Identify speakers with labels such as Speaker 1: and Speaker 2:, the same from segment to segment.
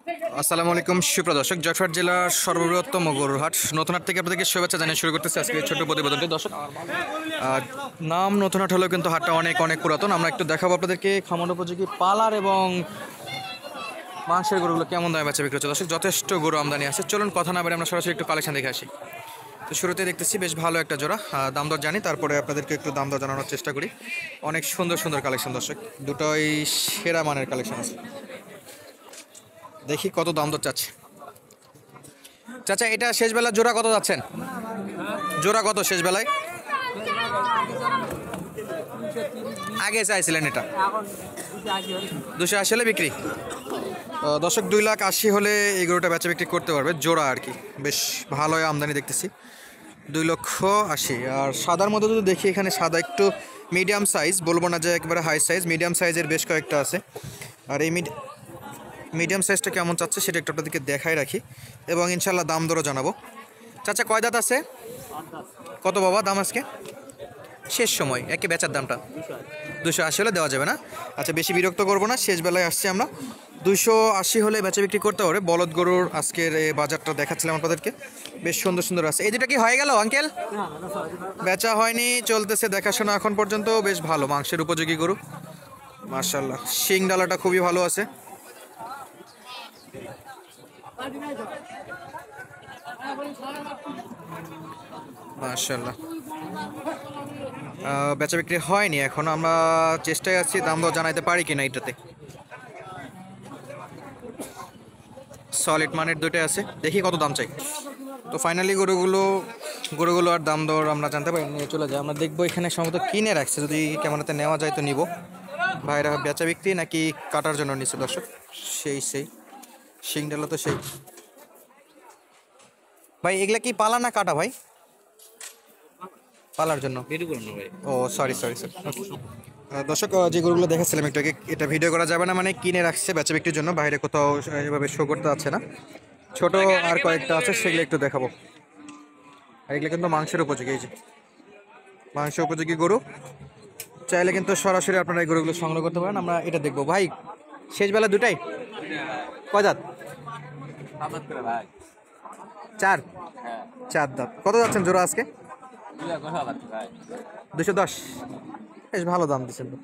Speaker 1: আসসালামু আলাইকুম সুপ্রদর্শক, জয়পুরহাট জেলার সর্ববৃহত্তম গরুর হাট নতুনহাট থেকে আপনাদেরকে শুভেচ্ছা জানিয়ে শুরু করতেছি আজকে ছোট্ট প্রতিবেদনটি। দর্শক, নাম নতুনহাট হলেও কিন্তু হাটটা অনেক অনেক পুরাতন। আমরা একটু দেখাবো আপনাদেরকে খামার উপযোগী পালার এবং মাংসের গরুগুলো কেমন দামে বেচা বিক্রি হচ্ছে। দর্শক, যথেষ্ট গরু আমদানি আছে। চলুন কথা না বলে আমরা সরাসরি একটু কালেকশন দেখে আসি। তো শুরুতে দেখতেছি বেশ ভালো একটা জোড়া, দাম দর জানি, তারপরে আপনাদেরকে একটু দাম দর জানানোর চেষ্টা করি। অনেক সুন্দর সুন্দর কালেকশন দর্শক, দুটোই সেরা মানের কালেকশন আছে। দেখি কত দাম দর চাচ্ছে। চাচা, এটা শেষ বেলা জোড়া কত যাচ্ছেন? জোড়া কত শেষ বেলায়? আগে চাইছিলেন এটা 280 হলে বিক্রি। দর্শক, 2,80,000 হলে এই গরুটা বেচা বিক্রি করতে পারবে জোড়া আর কি। বেশ ভালোই আমদানি দেখতেছি, 2,80,000। আর সাদার মধ্যে যদি দেখি, এখানে সাদা একটু মিডিয়াম সাইজ, বলবো না যে একবারে হাই সাইজ, মিডিয়াম সাইজের বেশ কয়েকটা আছে। আর এই মিডিয়াম সাইজটা কেমন চাচ্ছে সেটা একটু আপনাদেরকে দেখাই রাখি, এবং ইনশাল্লাহ দাম দরও জানাবো। চাচা, কয় দাঁত আছে? কত বাবা দাম আজকে? শেষ সময় একে বেচার দামটা 280 হলে দেওয়া যাবে না? আচ্ছা, বেশি বিরক্ত করবো না, শেষ বেলায় আসছি আমরা। 280 হলে বেচা বিক্রি করতে পারে বলদ গরুর আজকের এই বাজারটা দেখাচ্ছিলাম আপনাদেরকে। বেশ সুন্দর সুন্দর আছে। এই দুটা কি হয়ে গেল আঙ্কেল? বেচা হয়নি, চলতেছে দেখাশোনা এখন পর্যন্ত। বেশ ভালো মাংসের উপযোগী গরু, মাশাআল্লাহ। শিং ডালাটা খুবই ভালো আছে। মাশাআল্লাহ, বেচা বিক্রি হয়নি এখন। আমরা চেষ্টায় আছি দাম দর জানাইতে পারি কিনা এটাতে। সলিড মানের দুটোই আছে, দেখি কত দাম চাই। তো ফাইনালি গরুগুলো আর দাম দর আমরা জানতে পারি, নিয়ে চলে যাই। আমরা দেখবো এখানে সম্ভবত কিনে রাখছে, যদি ক্যামেরাতে নেওয়া যায় তো নিব। ভাইরা বেচা বিক্রি নাকি কাটার জন্য নিচ্ছে দর্শক। সেই শিংডালা তো সেই। ভাই, এগুলা কি পালা না কাটা ভাই? পালার জন্য। ও সরি। দর্শক, যে গরুগুলো দেখাচ্ছিলাম একটু আগে, এটা ভিডিও করা যাবে না, মানে কিনে রাখছে বেচা বিক্রির জন্য, বাইরে কোথাও এভাবে শো করতে যাচ্ছে না। ছোট আর কয়েকটা আছে, সেগুলো একটু দেখাবো। আর এগুলো কিন্তু মাংসের উপযোগী, এই যে মাংস উপযোগী গরু। চাইলে কিন্তু সরাসরি আপনারা এই গরুগুলো সংগ্রহ করতে পারেন। আমরা এটা দেখবো। ভাই, শেষ বেলা দুটাই কয় দাঁত? চার দাঁত। কত যাচ্ছেন জোড়া আজকে? 210। বেশ ভালো দাম দিচ্ছেন তো,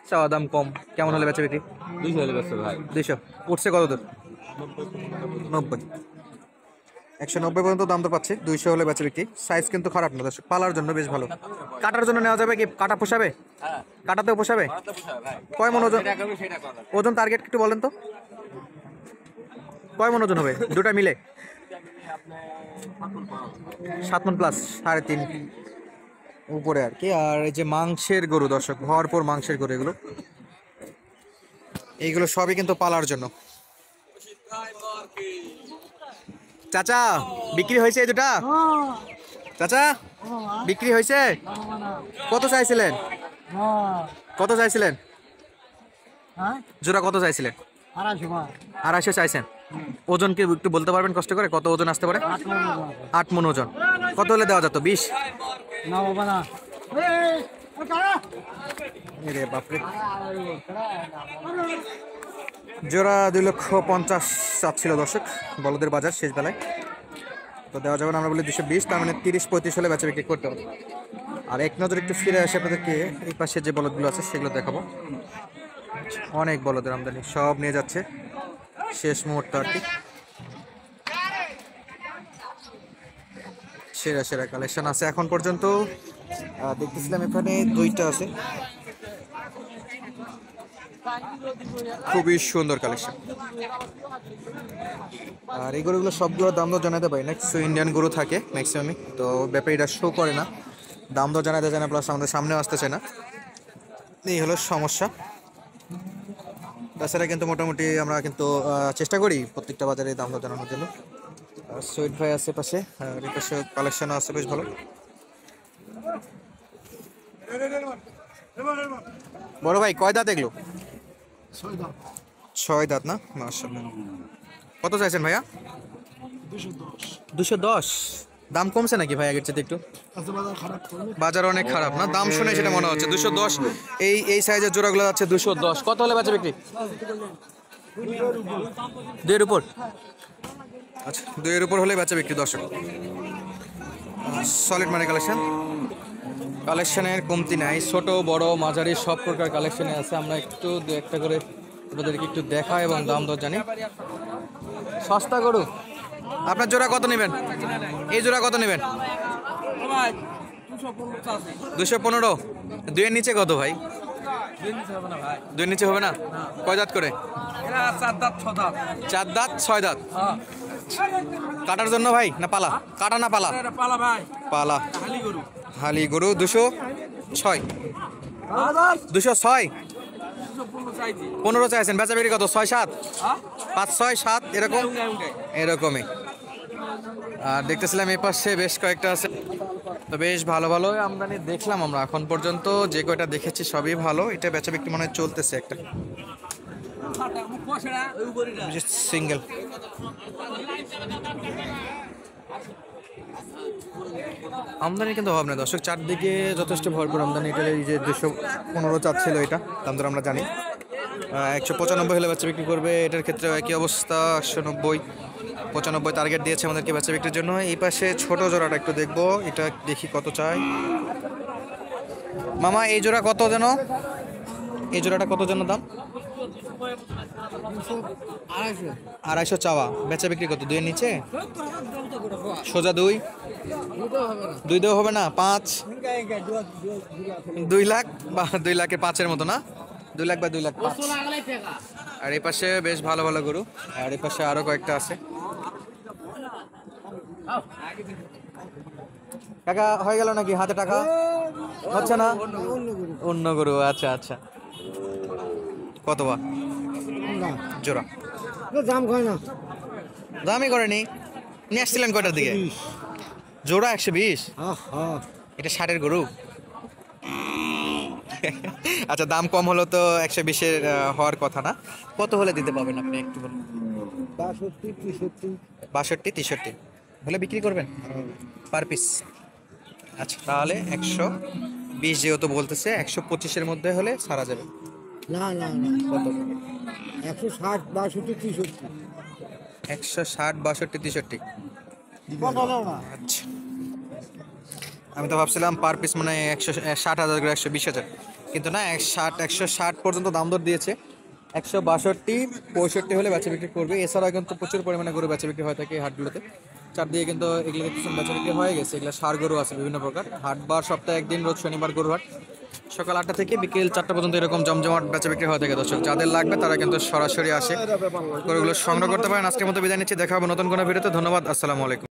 Speaker 1: চাওয়া দাম কম। কেমন হলে বেচা বিক্রি?
Speaker 2: 200 হলে বেচতে ভাই।
Speaker 1: 200 উঠছে কত দূর? 90। 190 পর্যন্ত দাম তো পাচ্ছে। 200 হলে বেচা বিক্রি। সাইজ কিন্তু খারাপ না দর্শক, পালার জন্য বেশ ভালো। কাটার জন্য নেওয়া যাবে কি? কাটা পোষাবে? কাটাতেও পোষাবে? কয় মন ওজন? ওজন টার্গেট একটু বলেন তো, কয় মন ওজন হবে দুটা মিলে? 7 মন প্লাস, 3.5 উপরে আর কি। আর এই যে মাংসের গরু দর্শক, ভরপুর মাংসের গরু এইগুলো সবই কিন্তু পালার জন্য। চাচা, বিক্রি হয়েছে এই দুটা? চাচা, বিক্রি হয়েছে? কত চাইছিলেন? জোড়া কত চাইছিলেন? 250 চাইছেন। ওজন কি একটু বলতে পারবেন কষ্ট করে, কত ওজন আসতে পারে? 8 মন ওজন। কত হলে দেওয়া যেত? 20? বাপরে, জোড়া 2,50,000 চাচ্ছিল দর্শক বলদের বাজার শেষ বেলায়। তো দেওয়া যাবে না, আমরা বলি 220, তার মানে 30-35 হলে বেচা বিক্রি করতে হবে। আর এক নজর একটু ফিরে আসে আপনাদেরকে, এই পাশে যে বলদগুলো আছে সেগুলো দেখাবো। অনেক বলদের আমদানি, সব নিয়ে যাচ্ছে শেষ মুহূর্ত আর কি। সেরা কালেকশন আছে এখন পর্যন্ত। দেখতেছিলাম এখানে দুইটা আছে, খুবই সুন্দর কালেকশন। আর এই গরুগুলো সবগুলোর দাম দর জানাতে পারি না, কিছু ইন্ডিয়ান গরু থাকে ম্যাক্সিমামই, তো ব্যাপারীরা শো করে না, দাম দর জানাতে চায় না, প্লাস আমাদের সামনেও আসতে চায় না। এই হলো সমস্যা। তাছাড়া কিন্তু মোটামুটি আমরা কিন্তু চেষ্টা করি প্রত্যেকটা বাজারে দাম দর জানানোর জন্য। সুইট ভাই আছে পাশে, আর এই পাশে কালেকশনও আছে বেশ ভালো। বড় ভাই, কয় দাঁত এগুলো? 6 দাঁত না? মাশাআল্লাহ। কত চাইছেন ভাইয়া? 210। দাম কমছে নাকি ভাই আগের চেয়ে একটু? বাজার অনেক খারাপ না, দাম শুনে সেটা মনে হচ্ছে। 210 এই সাইজের জোড়াগুলো যাচ্ছে 210। কত হলে বেচা বিক্রি? দুইয়ের উপর? আচ্ছা, দুইয়ের উপর হলে বেচা বিক্রি। দর্শক সলিড মানে কালেকশনের কমতি নাই, ছোট বড় মাঝারি সব প্রকার কালেকশনে আছে। আমরা একটু দু একটা করে আপনাদেরকে একটু দেখা এবং দাম দর জানি। সস্তা গরু আপনার জোড়া কত নেবেন? এই জোড়া কত নেবেন? 215। দুইয়ের নিচে কত ভাই? দুইয়ের নিচে হবে না? কয় দাঁত করে? 4 দাঁত 6 দাঁত। কাটার জন্য ভাই না পালা? কাটা না পালা? পালা। হালি গরু 206। 206 15 চাইছেন, বেচা বিক্রি কত? 6-7 5-6-7 এরকম এরকমই। আর দেখতেছিলাম এই পাশে বেশ কয়েকটা আছে, তো বেশ ভালো ভালো আমদানি দেখলাম আমরা এখন পর্যন্ত। যে কয়টা দেখেছি সবই ভালো। এটা বেচা বিক্রি মনে হয় চলতেছে একটা সিঙ্গেল। আমদানি কিন্তু অভাব নেই দর্শক, চারদিকে যথেষ্ট ভরপুর আমদানি। এটা এই যে 215 চাচ্ছিল, এটা দাম দর আমরা জানি। 195 হলে বেচা বিক্রি করবে। এটার ক্ষেত্রে একই অবস্থা, 190 95 টার্গেট দিয়েছে আমাদেরকে বেচা বিক্রির জন্য। এই পাশে ছোট জোড়াটা একটু দেখবো, এটা দেখি কত চাই। মামা এই জোড়া কত যেন? এই জোড়াটা কত যেন দাম? 250 চাওয়া, বেচা বিক্রি কত? 2-এর নিচে? সোজা 2 দেওয়া হবে না? 5 2 লাখ বা 2 লাখে 5-এর মতো না? 2 লাখ বা 2 লাখ 5। আর এই পাশে বেশ ভালো ভালো গরু, আর এই পাশে আরো কয়েকটা আছে। টাকা হয়ে গেল নাকি? হাতে টাকা হচ্ছে না? অন্য গরু। আচ্ছা আচ্ছা, কত বা জোড়া?
Speaker 2: দাম কয় না,
Speaker 1: দামই করেনি। নিয়ে আসছিলেন কয়টার দিকে? জোড়া 120। এটা 60-এর গরু। আচ্ছা, দাম কম হলো তো 120-এর হওয়ার কথা না। কত হলে দিতে পারবেন আপনি একটু বলুন? 62-63 হলে বিক্রি করবেন পার পিস? আচ্ছা, তাহলে 120 যেহেতু বলতেছে, 125-এর মধ্যে হলে ছাড়া যাবে।
Speaker 2: না না
Speaker 1: কত?
Speaker 2: 160 62 63।
Speaker 1: 160 62 63। আচ্ছা, আমি তো ভাবছিলাম পার পিস মানে 160,000 করে 120,000, কিন্তু না, 160 পর্যন্ত দাম দর দিয়েছে। 162 65 হলে বেচা বিক্রি করবে। এছাড়াও কিন্তু প্রচুর পরিমাণে গরু বেচা বিক্রি হয়ে থাকে এই হাটগুলোতে। চারদিকে কিন্তু এগুলো দেখতেছেন বেচা বিক্রি হয়ে গেছে। এগুলো সার গরু আছে বিভিন্ন প্রকার। হাটবার সপ্তাহে একদিন, রোজ শনিবার গরু হাট, সকাল 8টা থেকে বিকেল 4টা পর্যন্ত এরকম জমজমাট বেচা বিক্রি হয়ে থাকে দর্শক। যাদের লাগবে তারা কিন্তু সরাসরি আসে গরুগুলো সংগ্রহ করতে পারেন। আজকের মতো বিদায় নিচ্ছি, দেখা হবে নতুন কোনো ভিডিওতে। ধন্যবাদ, আসসালামু আলাইকুম।